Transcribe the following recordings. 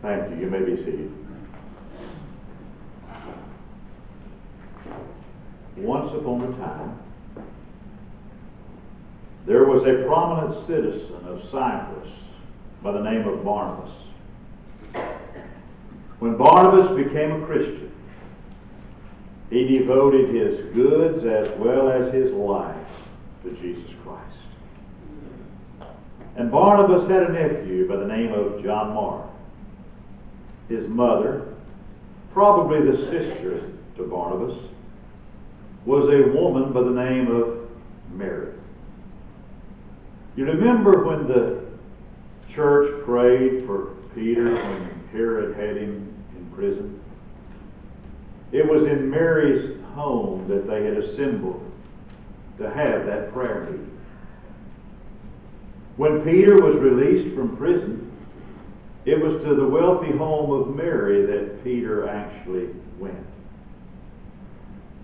Thank you. You may be seated. Once upon a time, there was a prominent citizen of Cyprus by the name of Barnabas. When Barnabas became a Christian, he devoted his goods as well as his life to Jesus Christ. And Barnabas had a nephew by the name of John Mark. His mother, probably the sister to Barnabas, was a woman by the name of Mary. You remember when the church prayed for Peter when Herod had him in prison? It was in Mary's home that they had assembled to have that prayer meeting. When Peter was released from prison, it was to the wealthy home of Mary that Peter actually went.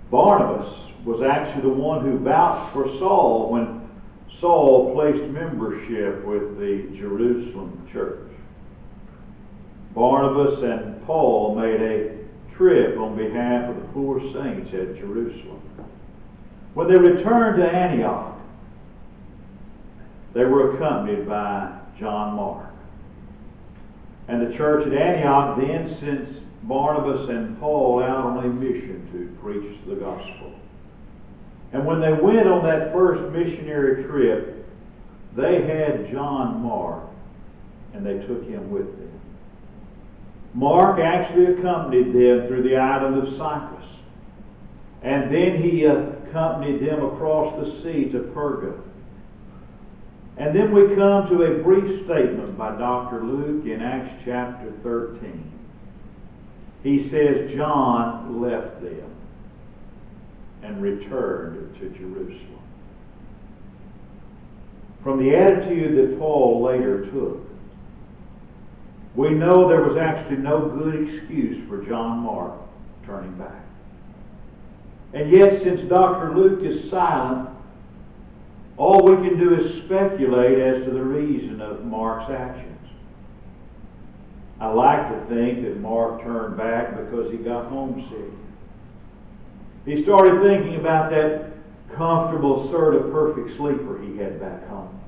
Barnabas was actually the one who vouched for Saul when Saul placed membership with the Jerusalem church. Barnabas and Paul made a trip on behalf of the poor saints at Jerusalem. When they returned to Antioch, they were accompanied by John Mark. And the church at Antioch then sent Barnabas and Paul out on a mission to preach the gospel. And when they went on that first missionary trip, they had John Mark, and they took him with them. Mark actually accompanied them through the island of Cyprus. And then he accompanied them across the sea to Perga. And then we come to a brief statement by Dr. Luke in Acts chapter 13. He says John left them and returned to Jerusalem. From the attitude that Paul later took, we know there was actually no good excuse for John Mark turning back. And yet, since Dr. Luke is silent, all we can do is speculate as to the reason of Mark's actions. I like to think that Mark turned back because he got homesick. He started thinking about that comfortable, sort of perfect sleeper he had back home.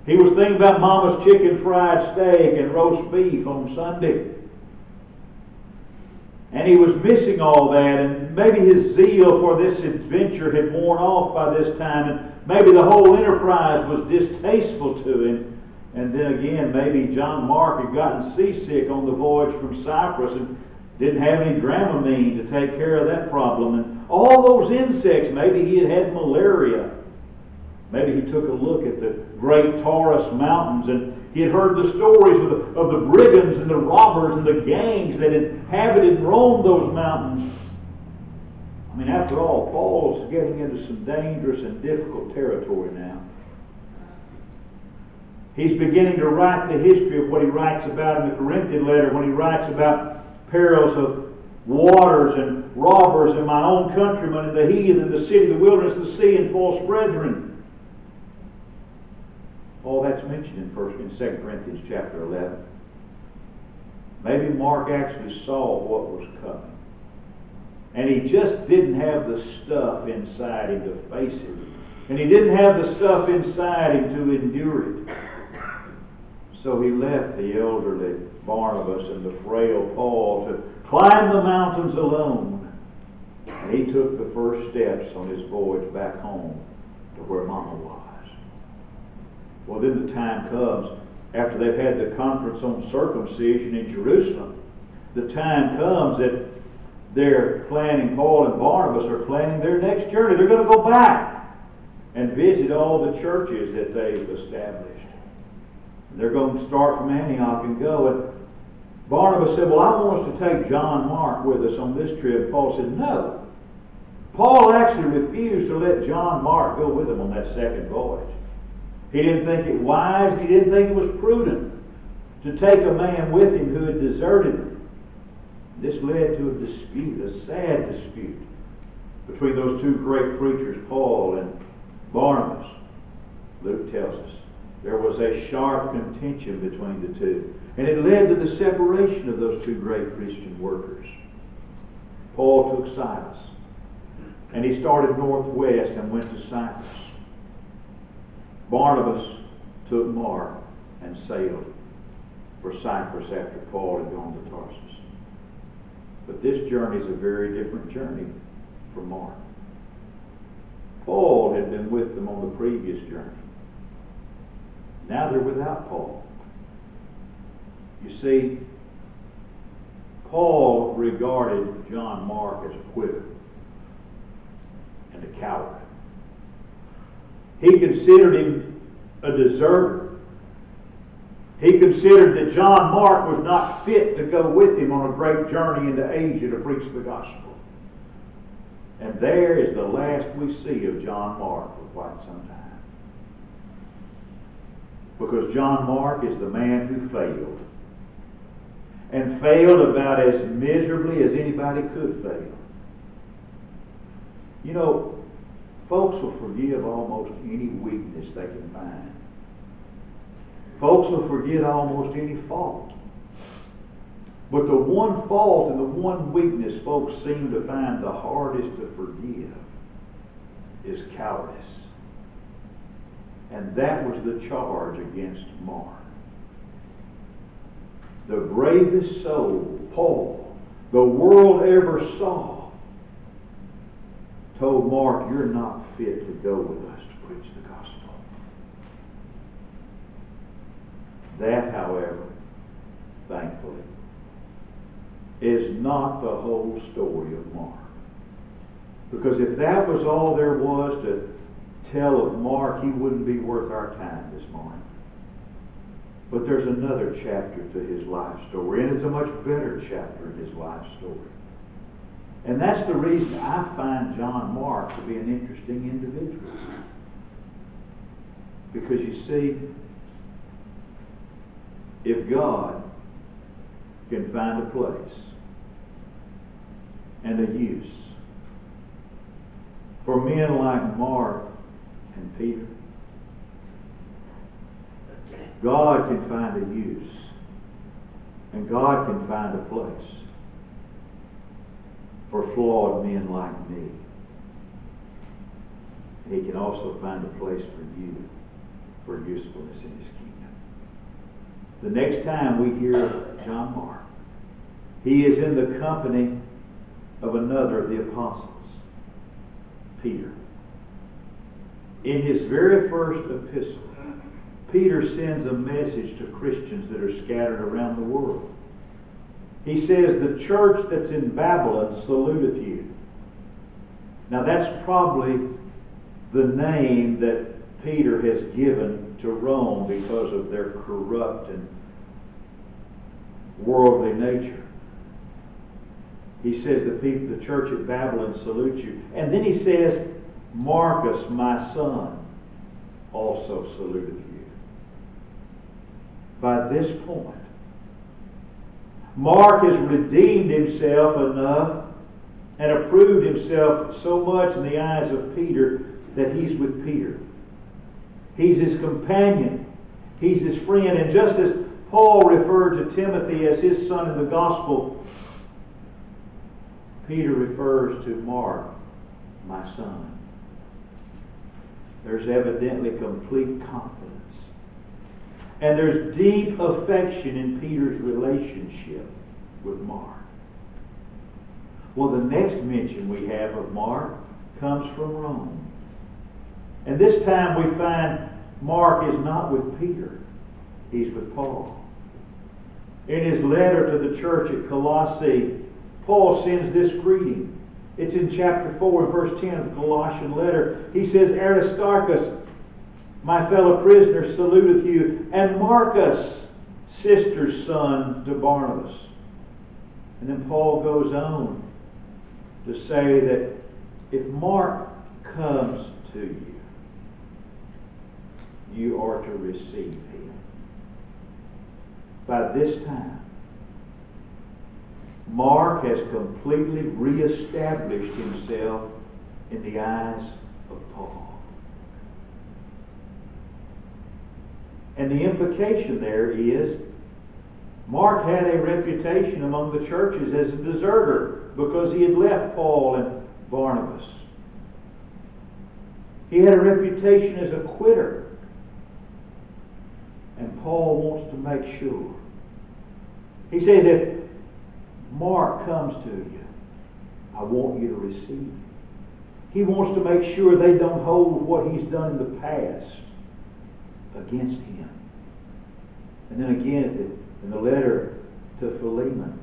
He was thinking about Mama's chicken fried steak and roast beef on Sunday. And he was missing all that, and maybe his zeal for this adventure had worn off by this time, and maybe the whole enterprise was distasteful to him. And then again, maybe John Mark had gotten seasick on the voyage from Cyprus and didn't have any Dramamine to take care of that problem. And all those insects, maybe he had had malaria. Maybe he took a look at the great Taurus Mountains, and he had heard the stories of the brigands and the robbers and the gangs that inhabited and roamed those mountains. I mean, after all, Paul's getting into some dangerous and difficult territory now. He's beginning to write the history of what he writes about in the Corinthian letter when he writes about perils of waters and robbers and my own countrymen and the heathen, the city, the wilderness, the sea, and false brethren. All that's mentioned in 2 Corinthians chapter 11. Maybe Mark actually saw what was coming. And he just didn't have the stuff inside him to face it. And he didn't have the stuff inside him to endure it. So he left the elderly Barnabas and the frail Paul to climb the mountains alone. And he took the first steps on his voyage back home to where Mama was. Well, then the time comes, after they've had the conference on circumcision in Jerusalem, the time comes that they're planning, Paul and Barnabas are planning their next journey. They're going to go back and visit all the churches that they've established. And they're going to start from Antioch and go. And Barnabas said, well, I want us to take John Mark with us on this trip. Paul said, no. Paul actually refused to let John Mark go with him on that second voyage. He didn't think it wise, he didn't think it was prudent to take a man with him who had deserted him. This led to a dispute, a sad dispute, between those two great preachers, Paul and Barnabas. Luke tells us there was a sharp contention between the two. And it led to the separation of those two great Christian workers. Paul took Silas, and he started northwest and went to Cyprus. Barnabas took Mark and sailed for Cyprus after Paul had gone to Tarsus. But this journey is a very different journey for Mark. Paul had been with them on the previous journey. Now they're without Paul. You see, Paul regarded John Mark as a quitter and a coward. He considered him a deserter. He considered that John Mark was not fit to go with him on a great journey into Asia to preach the gospel. And there is the last we see of John Mark for quite some time. Because John Mark is the man who failed. And failed about as miserably as anybody could fail. You know, folks will forgive almost any weakness they can find. Folks will forget almost any fault. But the one fault and the one weakness folks seem to find the hardest to forgive is cowardice. And that was the charge against Mark. The bravest soul, Paul, the world ever saw, told Mark, you're not fit to go with us to preach the gospel. That, however, thankfully, is not the whole story of Mark. Because if that was all there was to tell of Mark, he wouldn't be worth our time this morning. But there's another chapter to his life story, and it's a much better chapter in his life story. And that's the reason I find John Mark to be an interesting individual. Because you see, if God can find a place and a use for men like Mark and Peter, God can find a use, and God can find a place for flawed men like me. And He can also find a place for you for usefulness in His kingdom. The next time we hear of John Mark, he is in the company of another of the apostles, Peter. In his very first epistle, Peter sends a message to Christians that are scattered around the world. He says, the church that's in Babylon saluteth you. Now that's probably the name that Peter has given to Rome because of their corrupt and worldly nature. He says the church at Babylon salutes you. And then he says, Marcus, my son, also saluteth you. By this point, Mark has redeemed himself enough and approved himself so much in the eyes of Peter that he's with Peter. He's his companion. He's his friend. And just as Paul referred to Timothy as his son in the gospel, Peter refers to Mark, my son. There's evidently complete confidence. And there's deep affection in Peter's relationship with Mark. Well, the next mention we have of Mark comes from Rome. And this time we find Mark is not with Peter. He's with Paul. In his letter to the church at Colossae, Paul sends this greeting. It's in chapter 4 and verse 10 of the Colossian letter. He says, Aristarchus, my fellow prisoner, saluteth you, and Marcus, sister's son to Barnabas. And then Paul goes on to say that if Mark comes to you, you are to receive him. By this time, Mark has completely reestablished himself in the eyes of Paul. And the implication there is Mark had a reputation among the churches as a deserter because he had left Paul and Barnabas. He had a reputation as a quitter. And Paul wants to make sure. He says, if Mark comes to you, I want you to receive him. He wants to make sure they don't hold what he's done in the past against him. And then again, in the letter to Philemon,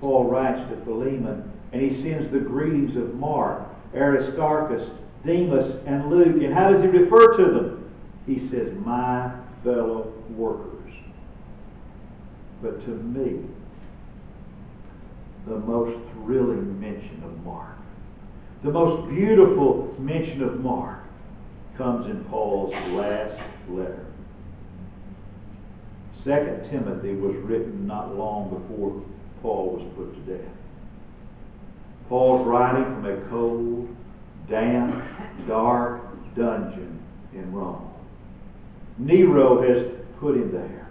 Paul writes to Philemon, and he sends the greetings of Mark, Aristarchus, Demas, and Luke. And how does he refer to them? He says, my fellow workers. But to me, the most thrilling mention of Mark, the most beautiful mention of Mark, comes in Paul's last letter. 2 Timothy was written not long before Paul was put to death. Paul's writing from a cold, damp, dark dungeon in Rome. Nero has put him there.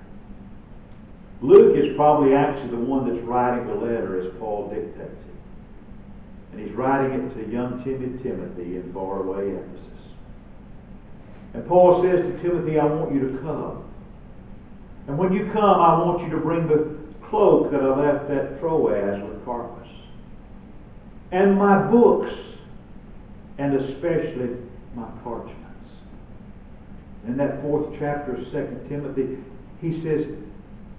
Luke is probably actually the one that's writing the letter as Paul dictates it. And he's writing it to young Timothy in faraway Ephesus. And Paul says to Timothy, I want you to come. And when you come, I want you to bring the cloak that I left at Troas with Carpus. And my books, and especially my parchments. In that 4th chapter of 2 Timothy, he says,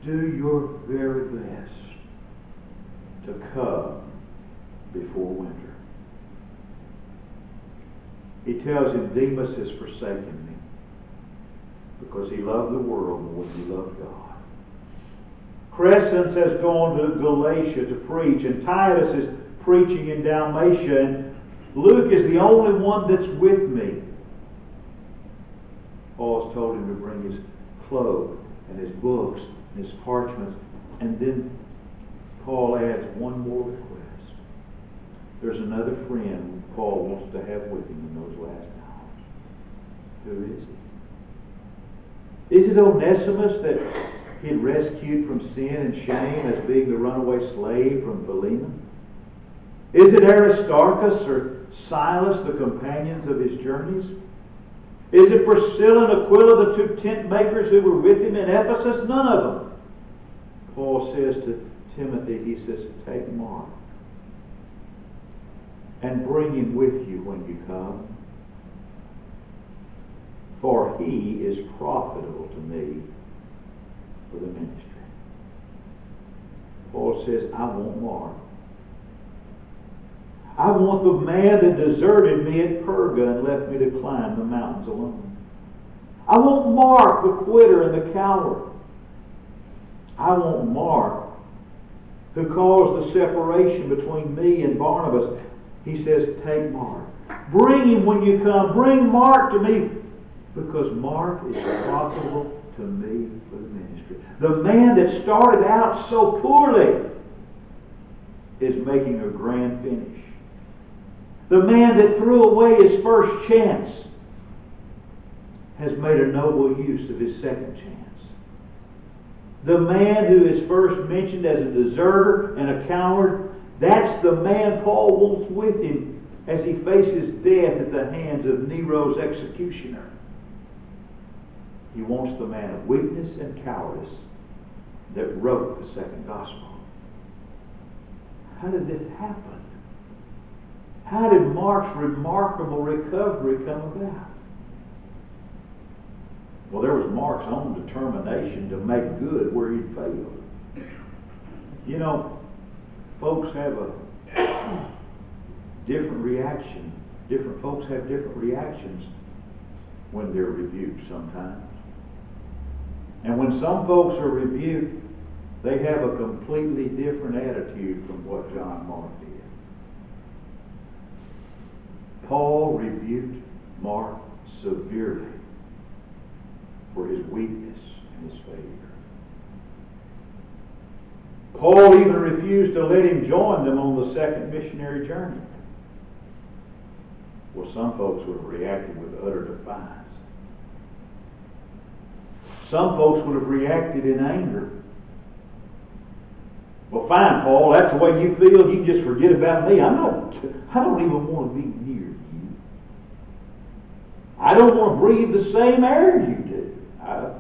do your very best to come before winter. He tells him, Demas has forsaken me because he loved the world more than he loved God. Crescens has gone to Galatia to preach, and Titus is preaching in Dalmatia, and Luke is the only one that's with me. Paul's told him to bring his cloak and his books and his parchments. And then Paul adds one more request. There's another friend Paul wants to have with him in those last hours. Who is he? Is it Onesimus that he had rescued from sin and shame as being the runaway slave from Philemon? Is it Aristarchus or Silas, the companions of his journeys? Is it Priscilla and Aquila, the 2 tent makers who were with him in Ephesus? None of them. Paul says to Timothy, he says, take Mark and bring him with you when you come, for he is profitable to me for the ministry. Paul says, I want Mark. I want the man that deserted me at Perga and left me to climb the mountains alone. I want Mark, the quitter and the coward. I want Mark, who caused the separation between me and Barnabas. He says, take Mark. Bring him when you come. Bring Mark to me, because Mark is profitable to me for the ministry. The man that started out so poorly is making a grand finish. The man that threw away his first chance has made a noble use of his second chance. The man who is first mentioned as a deserter and a coward, that's the man Paul wants with him as he faces death at the hands of Nero's executioner. He wants the man of weakness and cowardice that wrote the second gospel. How did this happen? How did Mark's remarkable recovery come about? Well, there was Mark's own determination to make good where he'd failed. You know, folks have a different reaction. Different folks have different reactions when they're rebuked sometimes. And when some folks are rebuked, they have a completely different attitude from what John Mark did. Paul rebuked Mark severely for his weakness and his failure. Paul even refused to let him join them on the second missionary journey. Well, some folks would have reacted with utter defiance. Some folks would have reacted in anger. fine, Paul, that's the way you feel. You just forget about me. I don't even want to be near you. I don't want to breathe the same air you do. I've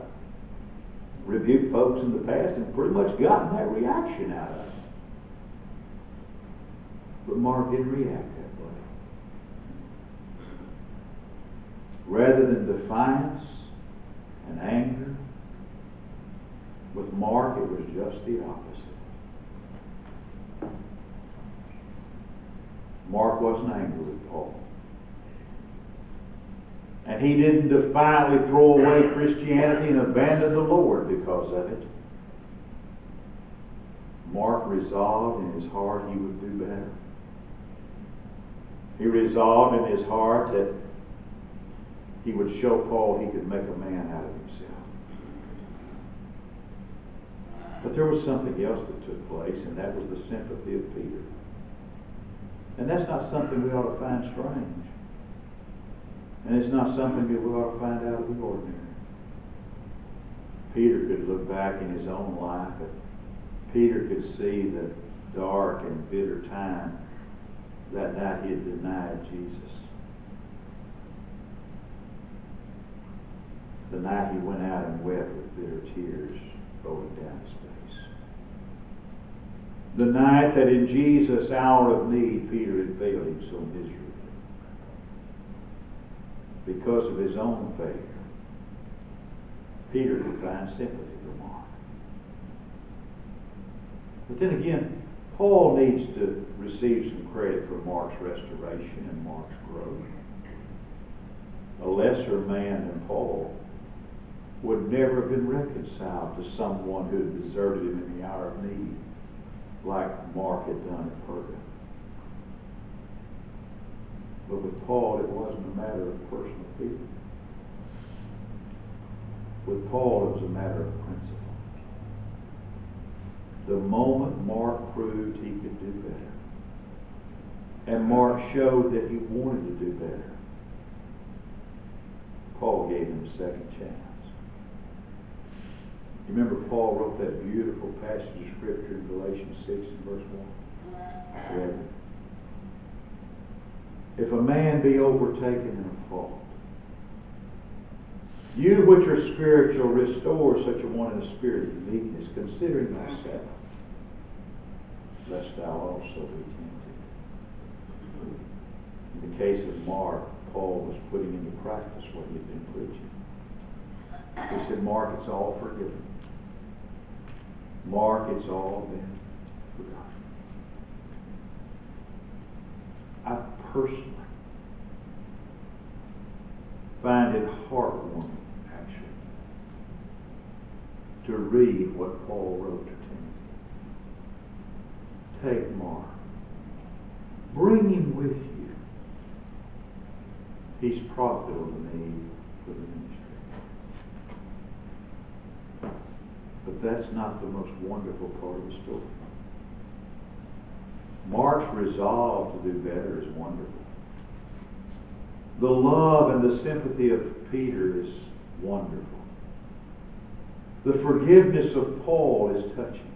rebuked folks in the past and pretty much gotten that reaction out of it. But Mark didn't react that way. Rather than defiance and anger, with Mark it was just the opposite. Mark wasn't angry with Paul. And he didn't defiantly throw away Christianity and abandon the Lord because of it. Mark resolved in his heart he would do better. He resolved in his heart that he would show Paul he could make a man out of himself. But there was something else that took place, and that was the sympathy of Peter. And that's not something we ought to find strange. And it's not something that we ought to find out of the ordinary. Peter could look back in his own life, and Peter could see the dark and bitter time that night he had denied Jesus. The night he went out and wept with bitter tears rolling down his face. The night that in Jesus' hour of need, Peter had failed him so miserably. Because of his own failure, Peter could find sympathy for Mark. But then again, Paul needs to receive some credit for Mark's restoration and Mark's growth. A lesser man than Paul would never have been reconciled to someone who had deserted him in the hour of need, like Mark had done at Perga. But with Paul, it wasn't a matter of personal feeling. With Paul, it was a matter of principle. The moment Mark proved he could do better, and Mark showed that he wanted to do better, Paul gave him a second chance. You remember Paul wrote that beautiful passage of Scripture in Galatians 6 and verse 1? Read it. If a man be overtaken in a fault, you which are spiritual, restore such a one in a spirit of meekness, considering thyself, lest thou also be tempted. In the case of Mark, Paul was putting into practice what he had been preaching. He said, Mark, it's all forgiven. Mark, it's all been forgotten. I personally find it heartwarming, actually, to read what Paul wrote to Timothy. Take Mark. Bring him with you. He's profitable to me for the ministry. But that's not the most wonderful part of the story. Mark's resolve to do better is wonderful. The love and the sympathy of Peter is wonderful. The forgiveness of Paul is touching.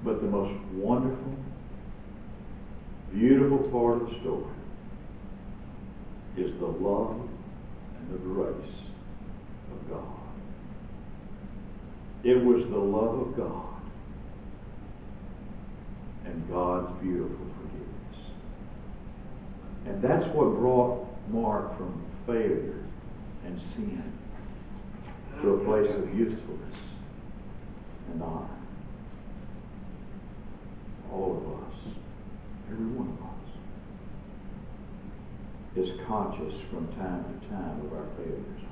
But the most wonderful, beautiful part of the story is the love and the grace of God. It was the love of God and God's beautiful forgiveness. And that's what brought Mark from failure and sin to a place of usefulness and honor. All of us, every one of us, is conscious from time to time of our failures.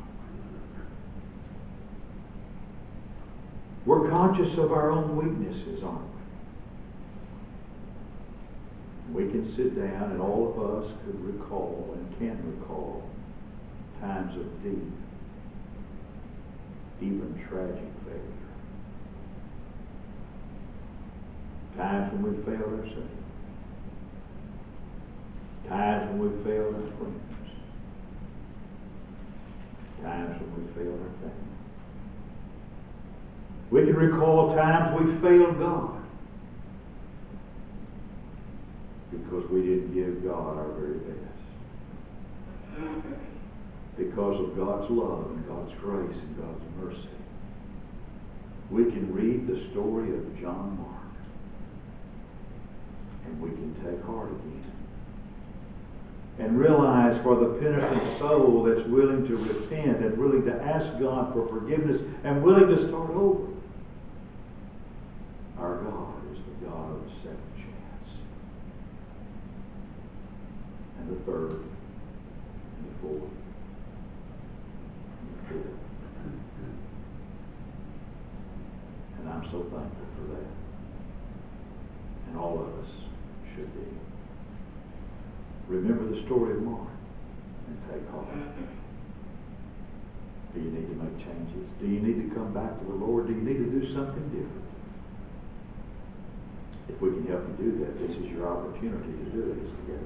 We're conscious of our own weaknesses, aren't we? We can sit down and all of us could recall and can recall times of deep, even tragic failure. Times when we failed ourselves. Times when we failed our friends. Times when we failed our family. We can recall times we failed God because we didn't give God our very best. Because of God's love and God's grace and God's mercy, we can read the story of John Mark and we can take heart again and realize for the penitent soul that's willing to repent and willing to ask God for forgiveness and willing to start over, our God is the God of the second chance, and the third, and the fourth, and the fifth. And I'm so thankful for that. And all of us should be. Remember the story of Mark and take heart. Do you need to make changes? Do you need to come back to the Lord? Do you need to do something different? If we can help you do that, this is your opportunity to do it. Is to get